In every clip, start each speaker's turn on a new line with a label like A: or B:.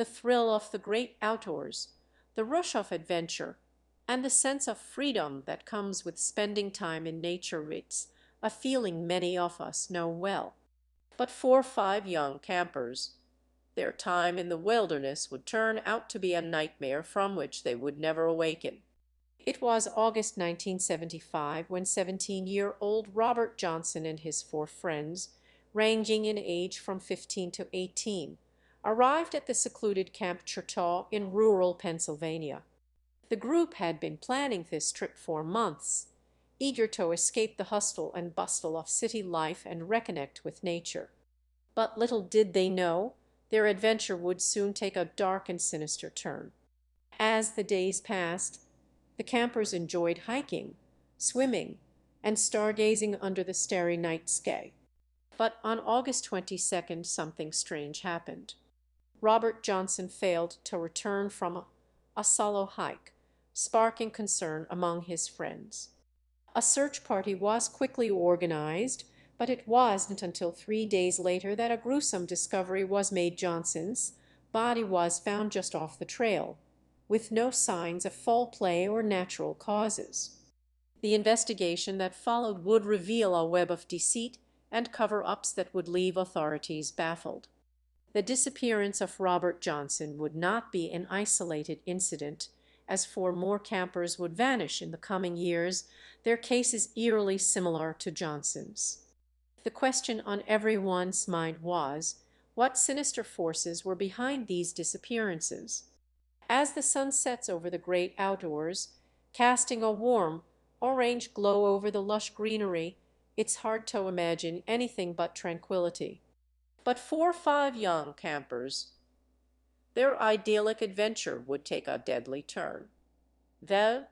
A: the thrill of the great outdoors, the rush of adventure, and the sense of freedom that comes with spending time in nature. It's a feeling many of us know well. But for 5 young campers, their time in the wilderness would turn out to be a nightmare from which they would never awaken. It was August 1975 when 17-year-old Robert Johnson and his 4 friends, ranging in age from 15 to 18, arrived at the secluded Camp Chertaw in rural Pennsylvania. The group had been planning this trip for months, eager to escape the hustle and bustle of city life and reconnect with nature. But little did they know, their adventure would soon take a dark and sinister turn. As the days passed, the campers enjoyed hiking, swimming, and stargazing under the starry night sky. But on August 22nd, something strange happened. Robert Johnson failed to return from a solo hike, sparking concern among his friends. A search party was quickly organized, but it wasn't until 3 days later that a gruesome discovery was made. Johnson's body was found just off the trail, with no signs of foul play or natural causes. The investigation that followed would reveal a web of deceit and cover-ups that would leave authorities baffled. The disappearance of Robert Johnson would not be an isolated incident, as 4 more campers would vanish in the coming years. Their case is eerily similar to Johnson's. The question on everyone's mind was, what sinister forces were behind these disappearances? As the sun sets over the great outdoors, casting a warm, orange glow over the lush greenery, it's hard to imagine anything but tranquility. But for 5 young campers, their idyllic adventure would take a deadly turn. The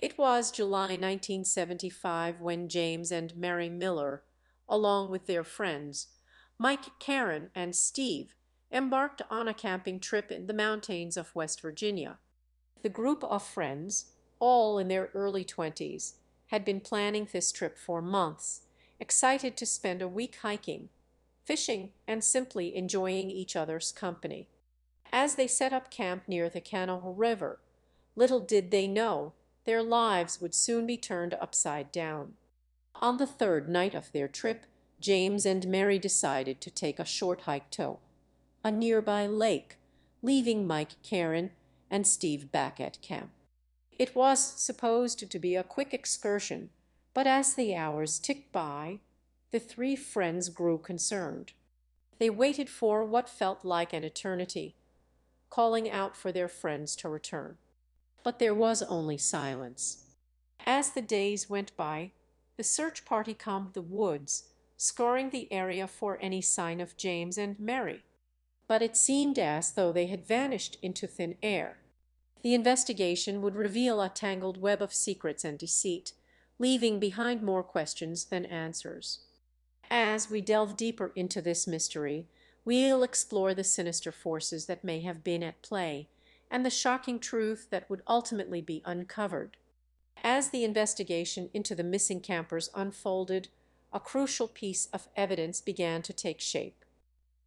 A: It was July 1975 when James and Mary Miller, along with their friends, Mike, Karen, and Steve, embarked on a camping trip in the mountains of West Virginia. The group of friends, all in their early 20s, had been planning this trip for months, excited to spend a week hiking, fishing, and simply enjoying each other's company. As they set up camp near the Kanawha River, little did they know their lives would soon be turned upside down. On the third night of their trip, James and Mary decided to take a short hike to a nearby lake, leaving Mike, Karen, and Steve back at camp. It was supposed to be a quick excursion, but as the hours ticked by, the 3 friends grew concerned. They waited for what felt like an eternity, calling out for their friends to return. But there was only silence. As the days went by, the search party combed the woods, scouring the area for any sign of James and Mary. But it seemed as though they had vanished into thin air. The investigation would reveal a tangled web of secrets and deceit, leaving behind more questions than answers. As we delve deeper into this mystery, we'll explore the sinister forces that may have been at play and the shocking truth that would ultimately be uncovered. As the investigation into the missing campers unfolded, a crucial piece of evidence began to take shape.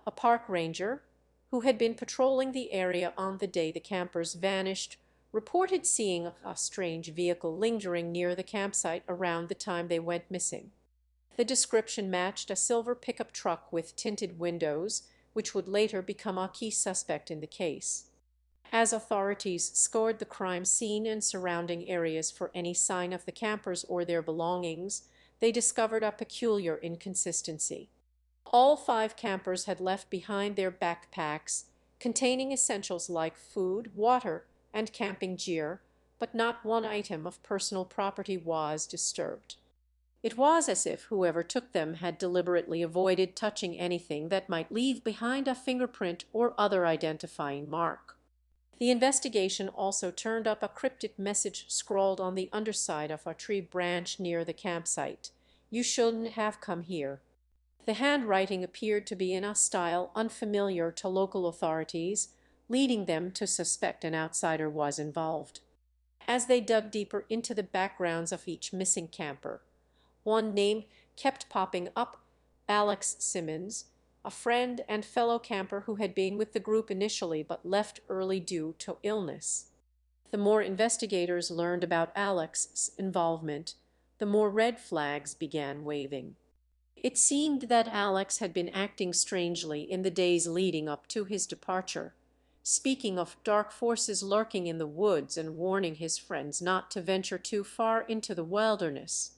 A: A park ranger, who had been patrolling the area on the day the campers vanished, reported seeing a strange vehicle lingering near the campsite around the time they went missing. The description matched a silver pickup truck with tinted windows, which would later become a key suspect in the case. As authorities scoured the crime scene and surrounding areas for any sign of the campers or their belongings, they discovered a peculiar inconsistency. All five campers had left behind their backpacks, containing essentials like food, water, and camping gear, but not one item of personal property was disturbed. It was as if whoever took them had deliberately avoided touching anything that might leave behind a fingerprint or other identifying mark. The investigation also turned up a cryptic message scrawled on the underside of a tree branch near the campsite. "You shouldn't have come here." The handwriting appeared to be in a style unfamiliar to local authorities, leading them to suspect an outsider was involved. As they dug deeper into the backgrounds of each missing camper, one name kept popping up: Alex Simmons, a friend and fellow camper who had been with the group initially but left early due to illness. The more investigators learned about Alex's involvement, the more red flags began waving. It seemed that Alex had been acting strangely in the days leading up to his departure, speaking of dark forces lurking in the woods and warning his friends not to venture too far into the wilderness.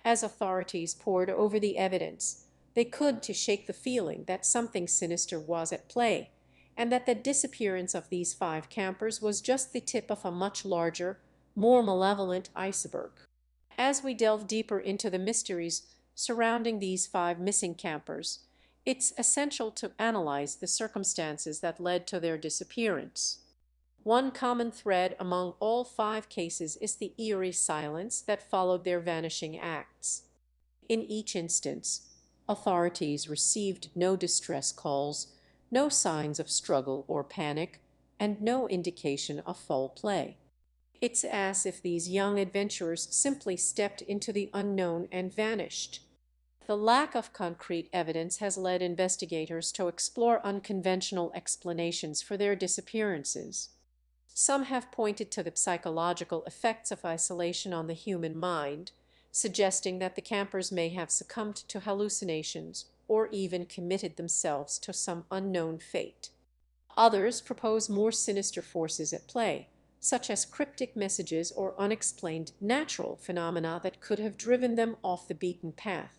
A: As authorities pored over the evidence, they could to shake the feeling that something sinister was at play, and that the disappearance of these five campers was just the tip of a much larger, more malevolent iceberg. As we delve deeper into the mysteries surrounding these five missing campers, it's essential to analyze the circumstances that led to their disappearance. One common thread among all five cases is the eerie silence that followed their vanishing acts. In each instance, authorities received no distress calls, no signs of struggle or panic, and no indication of foul play. It's as if these young adventurers simply stepped into the unknown and vanished. The lack of concrete evidence has led investigators to explore unconventional explanations for their disappearances. Some have pointed to the psychological effects of isolation on the human mind, suggesting that the campers may have succumbed to hallucinations or even committed themselves to some unknown fate. Others propose more sinister forces at play, such as cryptic messages or unexplained natural phenomena that could have driven them off the beaten path.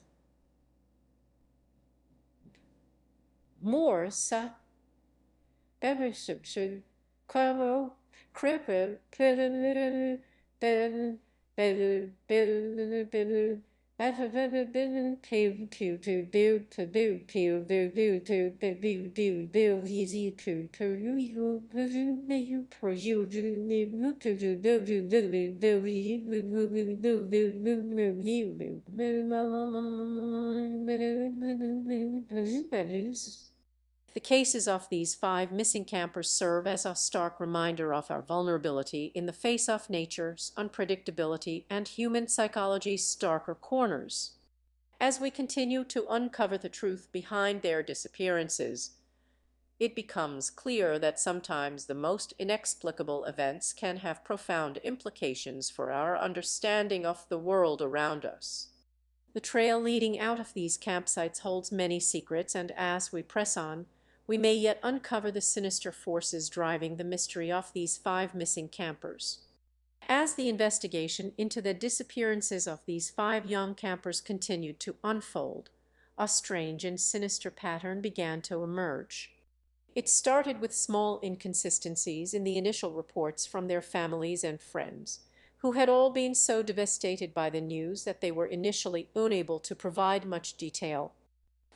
A: More sa Bevershipshire, Quavo, Cripple, Pill, Bill, Bill, Bill, Bill, the cases of these five missing campers serve as a stark reminder of our vulnerability in the face of nature's unpredictability and human psychology's starker corners. As we continue to uncover the truth behind their disappearances, it becomes clear that sometimes the most inexplicable events can have profound implications for our understanding of the world around us. The trail leading out of these campsites holds many secrets, and as we press on, we may yet uncover the sinister forces driving the mystery of these five missing campers. As the investigation into the disappearances of these five young campers continued to unfold, a strange and sinister pattern began to emerge. It started with small inconsistencies in the initial reports from their families and friends, who had all been so devastated by the news that they were initially unable to provide much detail.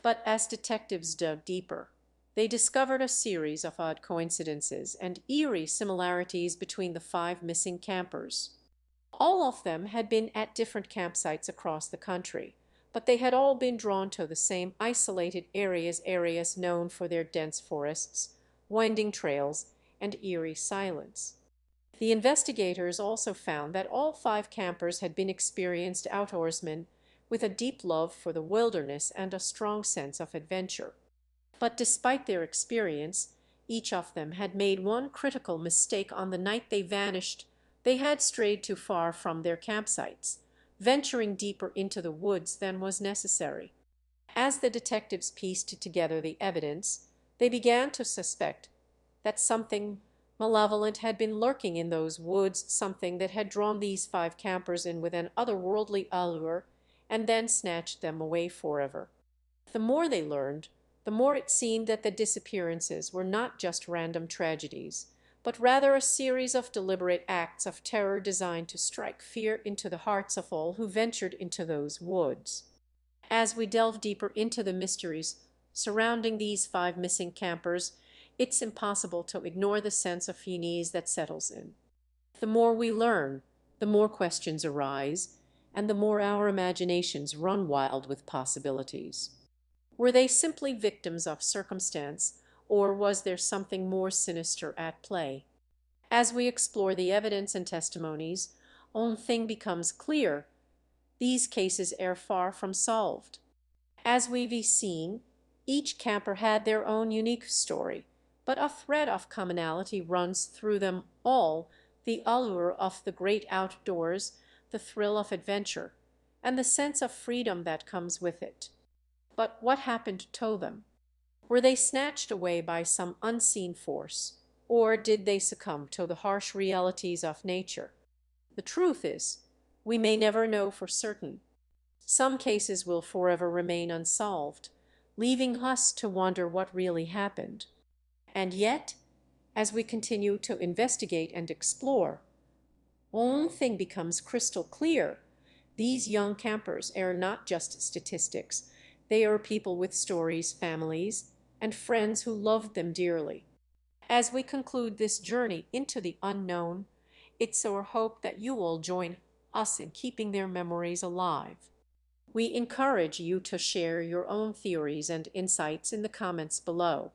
A: But as detectives dug deeper, they discovered a series of odd coincidences and eerie similarities between the five missing campers. All of them had been at different campsites across the country, but they had all been drawn to the same isolated areas known for their dense forests, winding trails, and eerie silence. The investigators also found that all five campers had been experienced outdoorsmen with a deep love for the wilderness and a strong sense of adventure. But despite their experience, each of them had made one critical mistake on the night they vanished. They had strayed too far from their campsites, venturing deeper into the woods than was necessary. As the detectives pieced together the evidence, they began to suspect that something malevolent had been lurking in those woods, something that had drawn these five campers in with an otherworldly allure and then snatched them away forever. The more they learned, the more it seemed that the disappearances were not just random tragedies, but rather a series of deliberate acts of terror designed to strike fear into the hearts of all who ventured into those woods. As we delve deeper into the mysteries surrounding these five missing campers, it's impossible to ignore the sense of unease that settles in. The more we learn, the more questions arise, and the more our imaginations run wild with possibilities. Were they simply victims of circumstance, or was there something more sinister at play? As we explore the evidence and testimonies, one thing becomes clear: these cases are far from solved. As we've seen, each camper had their own unique story, but a thread of commonality runs through them all: the allure of the great outdoors, the thrill of adventure, and the sense of freedom that comes with it. But what happened to them? Were they snatched away by some unseen force, or did they succumb to the harsh realities of nature? The truth is, we may never know for certain. Some cases will forever remain unsolved, leaving us to wonder what really happened. And yet, as we continue to investigate and explore, one thing becomes crystal clear: these young campers are not just statistics. They are people with stories, families, and friends who loved them dearly. As we conclude this journey into the unknown, it's our hope that you will join us in keeping their memories alive. We encourage you to share your own theories and insights in the comments below.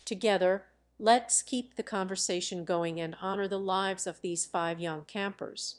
A: Together, let's keep the conversation going and honor the lives of these five young campers.